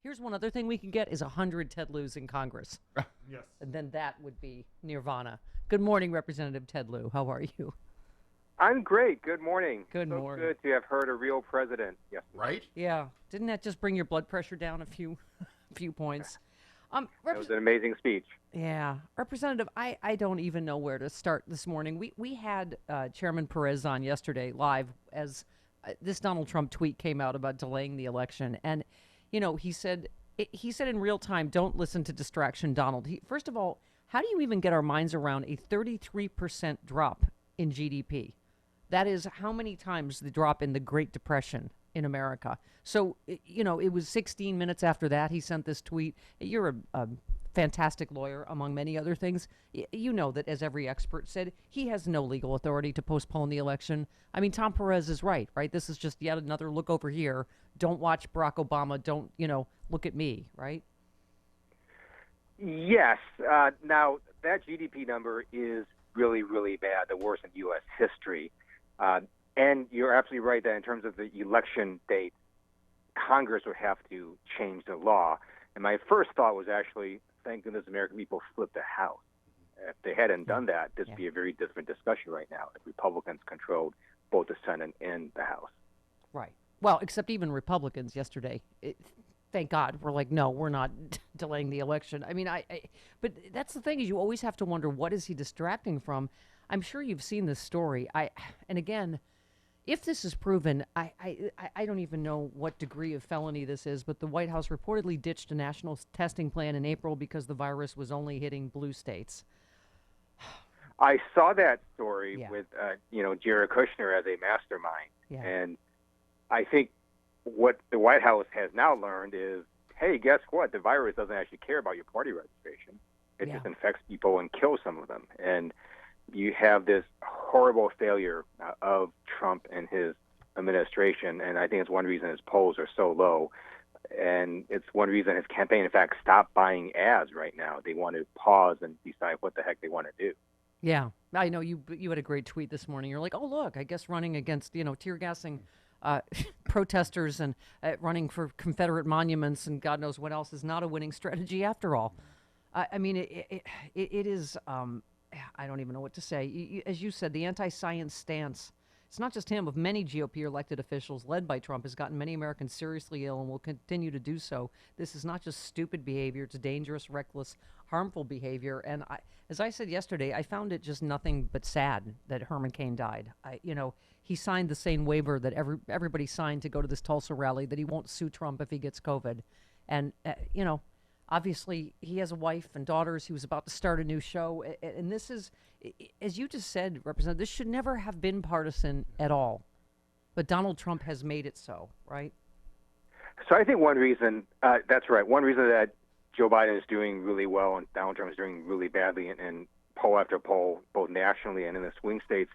Here's one other thing we can get is 100 Ted Lieu's in Congress. Yes. And then that would be nirvana. Good morning, Representative Ted Lieu. How are you? I'm great. Good morning. Good so morning. Good to have heard a real president. Yes. Right? Yeah. Didn't that just bring your blood pressure down a few points? That was an amazing speech. Yeah. Representative, I don't even know where to start this morning. We had Chairman Perez on yesterday live as this Donald Trump tweet came out about delaying the election. And, he said in real time, don't listen to distraction, Donald. First of all, how do you even get our minds around a 33% drop in GDP? That is how many times the drop in the Great Depression in America. So, it was 16 minutes after that he sent this tweet. You're a fantastic lawyer, among many other things. You know that, as every expert said, he has no legal authority to postpone the election. I mean, Tom Perez is right? This is just yet another look over here. Don't watch Barack Obama. Don't, look at me, right? Yes. Now, that GDP number is really, really bad, the worst in U.S. history. And you're absolutely right that in terms of the election date, Congress would have to change the law. And my first thought was actually, thank goodness American people flipped the House. If they hadn't done that, this would be a very different discussion right now if Republicans controlled both the Senate and the House. Right. Well, except even Republicans yesterday. Thank God, we're like, no, we're not delaying the election. I mean, but that's the thing is you always have to wonder, what is he distracting from? I'm sure you've seen this story. And again, if this is proven, I don't even know what degree of felony this is, but the White House reportedly ditched a national testing plan in April because the virus was only hitting blue states. I saw that story with, Jared Kushner as a mastermind. Yeah. And I think what the White House has now learned is, hey, guess what? The virus doesn't actually care about your party registration. It just infects people and kills some of them. And you have this horrible failure of Trump and his administration, and I think it's one reason his polls are so low. And it's one reason his campaign, in fact, stopped buying ads right now. They want to pause and decide what the heck they want to do. Yeah, I know you had a great tweet this morning. You're like, oh, look, I guess running against, tear gassing protesters and running for Confederate monuments and God knows what else is not a winning strategy after all. I mean, it is, I don't even know what to say. As you said, the anti-science stance, it's not just him, of many GOP elected officials led by Trump has gotten many Americans seriously ill and will continue to do so. This is not just stupid behavior. It's dangerous, reckless, harmful behavior. And as I said yesterday, I found it just nothing but sad that Herman Cain died. He signed the same waiver that everybody signed to go to this Tulsa rally, that he won't sue Trump if he gets COVID. And, obviously, he has a wife and daughters. He was about to start a new show. And this is, as you just said, Representative, this should never have been partisan at all. But Donald Trump has made it so, right? So I think one reason, that's right, one reason that Joe Biden is doing really well and Donald Trump is doing really badly in poll after poll, both nationally and in the swing states,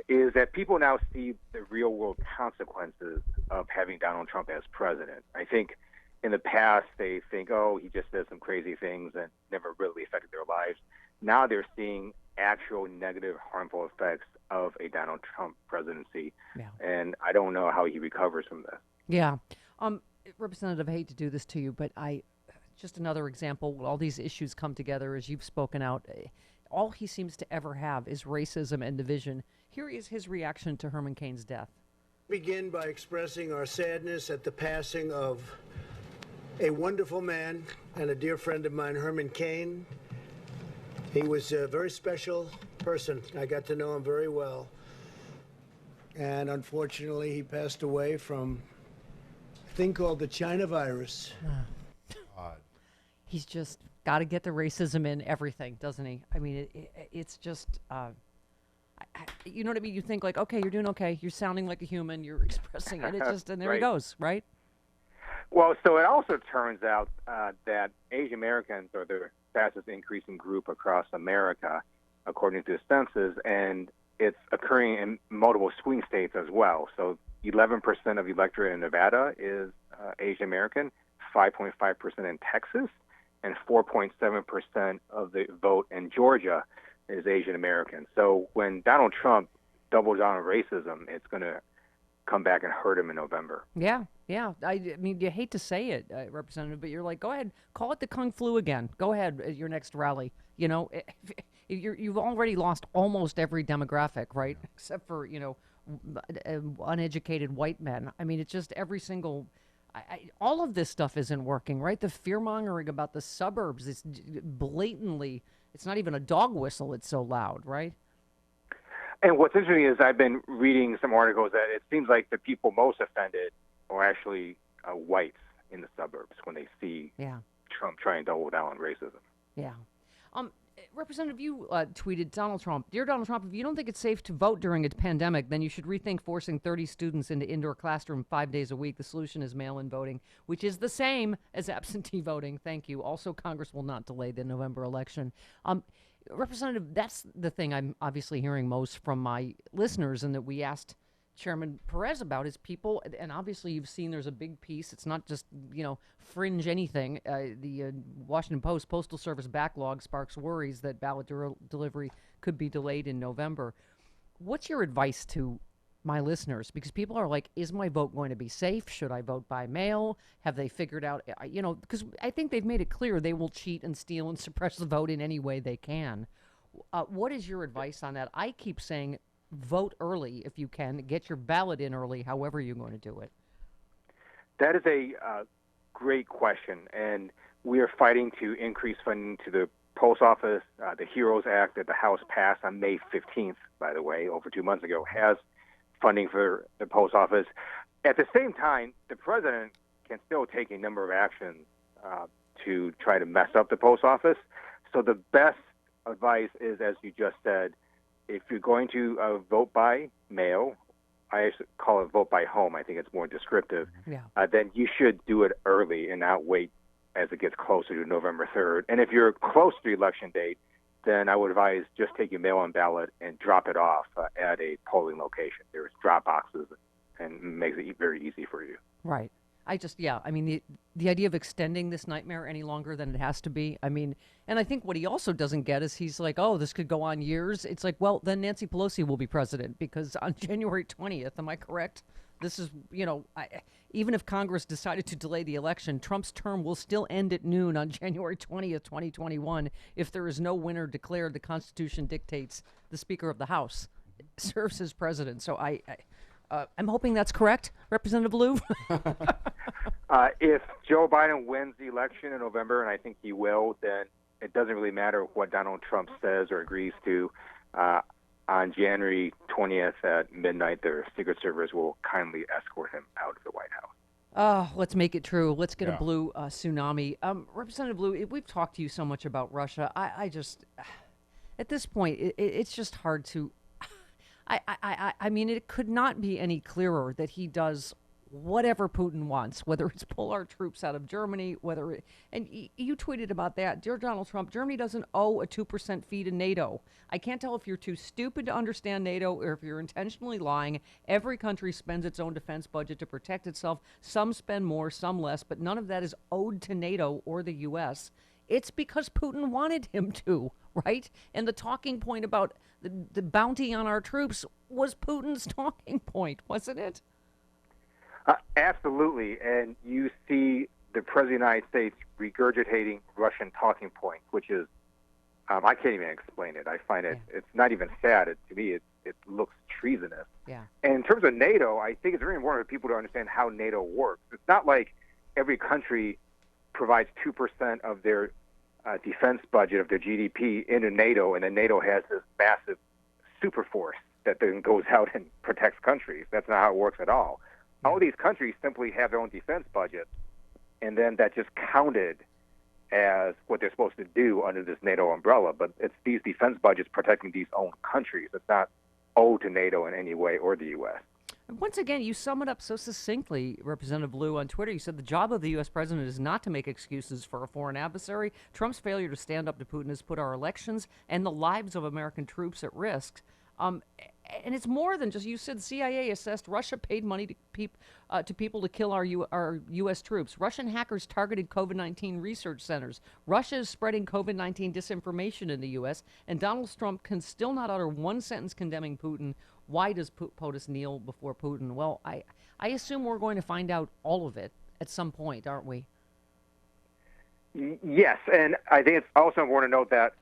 is that people now see the real-world consequences of having Donald Trump as president. I think in the past, they think, oh, he just does some crazy things and never really affected their lives. Now they're seeing actual negative, harmful effects of a Donald Trump presidency. Yeah. And I don't know how he recovers from this. Yeah. Representative, I hate to do this to you, but just another example, all these issues come together as you've spoken out. All he seems to ever have is racism and division. Here is his reaction to Herman Cain's death. Begin by expressing our sadness at the passing of a wonderful man and a dear friend of mine, Herman Cain. He was a very special person. I got to know him very well. And unfortunately, he passed away from a thing called the China virus. He's just got to get the racism in everything, doesn't he? I mean, it's just, you know what I mean? You think like, okay, you're doing okay. You're sounding like a human. You're expressing it. It just, and there he goes, right? Well, so it also turns out that Asian Americans are the fastest increasing group across America, according to the census, and it's occurring in multiple swing states as well. So 11% of the electorate in Nevada is Asian American, 5.5% in Texas, and 4.7% of the vote in Georgia is Asian American. So when Donald Trump doubles down on racism, it's going to come back and hurt him in November. Yeah, yeah. I mean, you hate to say it, Representative, but you're like, go ahead, call it the Kung Flu again. Go ahead at your next rally. You know, you've already lost almost every demographic, right? Except for, uneducated white men. I mean, it's just every single... all of this stuff isn't working, right? The fear-mongering about the suburbs is blatantly... It's not even a dog whistle. It's so loud, right? And what's interesting is I've been reading some articles that it seems like the people most offended are actually whites in the suburbs when they see Trump trying to double down on racism. Yeah. Representative, you tweeted, Donald Trump, Dear Donald Trump, if you don't think it's safe to vote during a pandemic, then you should rethink forcing 30 students into indoor classroom 5 days a week. The solution is mail-in voting, which is the same as absentee voting. Thank you. Also, Congress will not delay the November election. Representative, that's the thing I'm obviously hearing most from my listeners, and that we asked Chairman Perez about is people, and obviously you've seen there's a big piece. It's not just, fringe anything. The Washington Post Postal Service backlog sparks worries that ballot delivery could be delayed in November. What's your advice to my listeners? Because people are like, is my vote going to be safe? Should I vote by mail? Have they figured out, because I think they've made it clear they will cheat and steal and suppress the vote in any way they can. What is your advice on that? I keep saying, vote early if you can. Get your ballot in early, however you're going to do it. That is a great question, and we are fighting to increase funding to the post office. The HEROES Act that the House passed on May 15th, by the way, over 2 months ago, has funding for the post office. At the same time, the president can still take a number of actions to try to mess up the post office. So the best advice is, as you just said, if you're going to vote by mail, I call it vote by home. I think it's more descriptive. Yeah. Then you should do it early and not wait as it gets closer to November 3rd. And if you're close to the election date, then I would advise just take your mail-in ballot and drop it off at a polling location. There's drop boxes, and it makes it very easy for you. Right. The idea of extending this nightmare any longer than it has to be, and I think what he also doesn't get is he's like, oh, this could go on years. It's like, well, then Nancy Pelosi will be president, because on January 20th, am I correct? This is, even if Congress decided to delay the election, Trump's term will still end at noon on January 20th, 2021. If there is no winner declared, the Constitution dictates the Speaker of the House serves as president. So I'm hoping that's correct, Representative Lieu. If Joe Biden wins the election in November, and I think he will, then it doesn't really matter what Donald Trump says or agrees to. On January 20th at midnight, the Secret Service will kindly escort him out of the White House. Oh, let's make it true. Let's get a blue tsunami. Representative Lieu, we've talked to you so much about Russia. I just, at this point, it's just hard to... it could not be any clearer that he does whatever Putin wants, whether it's pull our troops out of Germany, and you tweeted about that. Dear Donald Trump, Germany doesn't owe a 2% fee to NATO. I can't tell if you're too stupid to understand NATO or if you're intentionally lying. Every country spends its own defense budget to protect itself. Some spend more, some less, but none of that is owed to NATO or the U.S. It's because Putin wanted him to, right? And the talking point about the bounty on our troops was Putin's talking point, wasn't it? Absolutely. And you see the President of the United States regurgitating Russian talking points, which is, I can't even explain it. I find it's not even sad. To me, it looks treasonous. Yeah. And in terms of NATO, I think it's very important for people to understand how NATO works. It's not like every country provides 2% of their defense budget of their GDP into NATO, and then NATO has this massive super force that then goes out and protects countries. That's not how it works at all. All these countries simply have their own defense budget, and then that just counted as what they're supposed to do under this NATO umbrella. But it's these defense budgets protecting these own countries. It's not owed to NATO in any way or the U.S. Once again, you sum it up so succinctly, Representative Lieu, on Twitter. You said the job of the U.S. president is not to make excuses for a foreign adversary. Trump's failure to stand up to Putin has put our elections and the lives of American troops at risk. And it's more than just, you said CIA assessed Russia paid money to people to kill our U.S. troops. Russian hackers targeted COVID-19 research centers. Russia is spreading COVID-19 disinformation in the U.S., and Donald Trump can still not utter one sentence condemning Putin. Why does POTUS kneel before Putin? Well, I assume we're going to find out all of it at some point, aren't we? Yes, and I think it's also important to note that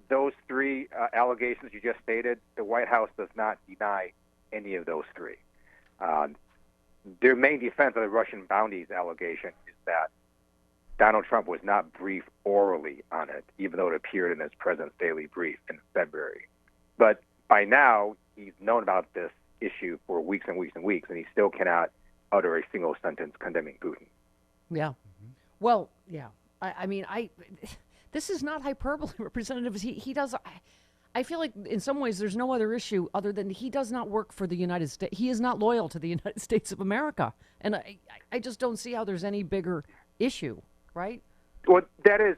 those three allegations you just stated, the White House does not deny any of those three. Their main defense of the Russian bounties allegation is that Donald Trump was not briefed orally on it, even though it appeared in his President's Daily Brief in February. But by now, he's known about this issue for weeks and weeks and weeks, and he still cannot utter a single sentence condemning Putin. Yeah. Well, yeah. I mean, this is not hyperbole, Representative. He does. I feel like in some ways there's no other issue other than he does not work for the United States. He is not loyal to the United States of America, and I just don't see how there's any bigger issue, right? Well, that is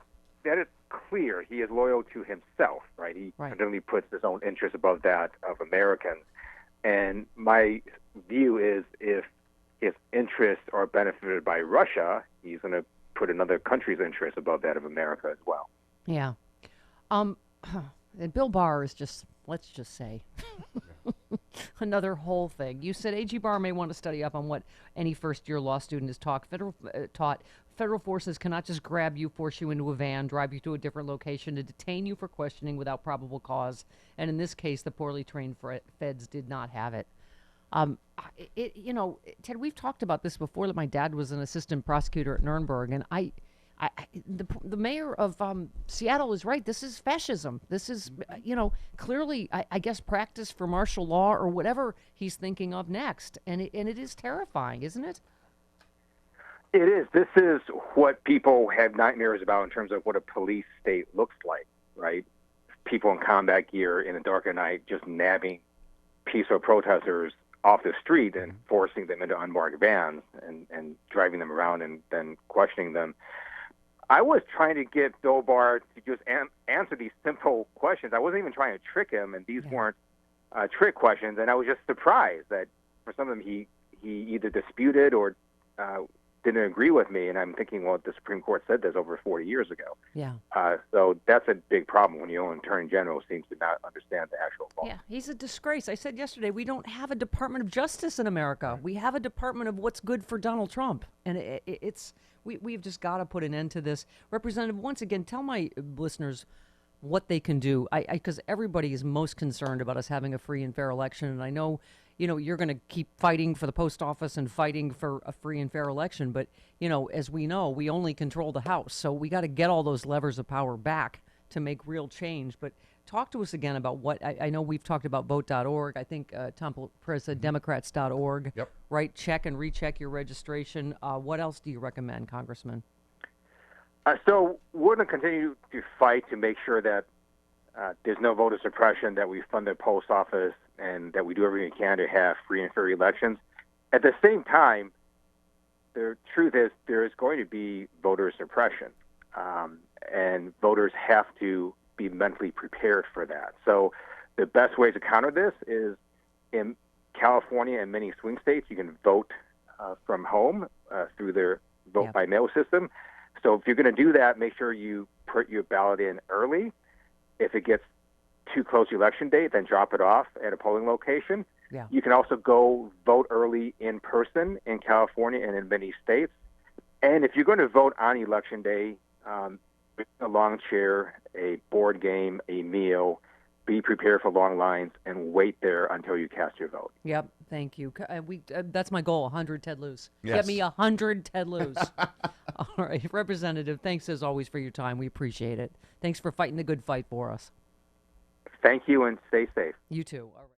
clear. He is loyal to himself, right? He continually puts his own interests above that of Americans. And my view is, if his interests are benefited by Russia, he's going to put another country's interests above that of America as well. Yeah. And Bill Barr is just, let's just say, another whole thing. You said A.G. Barr may want to study up on what any first-year law student is taught. Federal forces cannot just grab you, force you into a van, drive you to a different location to detain you for questioning without probable cause. And in this case, the poorly trained feds did not have it. Ted, we've talked about this before, that my dad was an assistant prosecutor at Nuremberg, and the mayor of Seattle is right. This is fascism. This is, clearly, I guess, practice for martial law or whatever he's thinking of next. And it is terrifying, isn't it? It is. This is what people have nightmares about in terms of what a police state looks like, right? People in combat gear in the dark of night just nabbing peaceful protesters off the street and forcing them into unmarked vans and driving them around and then questioning them. I was trying to get Bill Barr to just answer these simple questions. I wasn't even trying to trick him, and these weren't trick questions. And I was just surprised that for some of them he either disputed or didn't agree with me. And I'm thinking, well, the Supreme Court said this over 40 years ago. Yeah. So that's a big problem when your own attorney general seems to not understand the actual law. Yeah, he's a disgrace. I said yesterday, we don't have a Department of Justice in America. We have a Department of what's good for Donald Trump. And we've just got to put an end to this. Representative, once again, tell my listeners what they can do. Because everybody is most concerned about us having a free and fair election. And I know, you're going to keep fighting for the post office and fighting for a free and fair election. But, as we know, we only control the House. So we got to get all those levers of power back to make real change. But talk to us again about what I know we've talked about vote.org. I think Tom Perez said Democrats.org. Yep. Right? Check and recheck your registration. What else do you recommend, Congressman? So we're going to continue to fight to make sure that there's no voter suppression, that we fund the post office, and that we do everything we can to have free and fair elections. At the same time, the truth is there is going to be voter suppression, and voters have to be mentally prepared for that. So the best way to counter this is, in California and many swing states, you can vote from home through their vote by mail system. So if you're going to do that, make sure you put your ballot in early. If it gets too close to election date, then drop it off at a polling location. Yeah. You can also go vote early in person in California and in many states. And if you're going to vote on election day, bring a lawn chair, a board game, a meal, be prepared for long lines, and wait there until you cast your vote. Yep, thank you. That's my goal, 100 Ted Lieu's. Yes. Get me 100 Ted Lieu's. All right, Representative, thanks as always for your time. We appreciate it. Thanks for fighting the good fight for us. Thank you, and stay safe. You too. All right.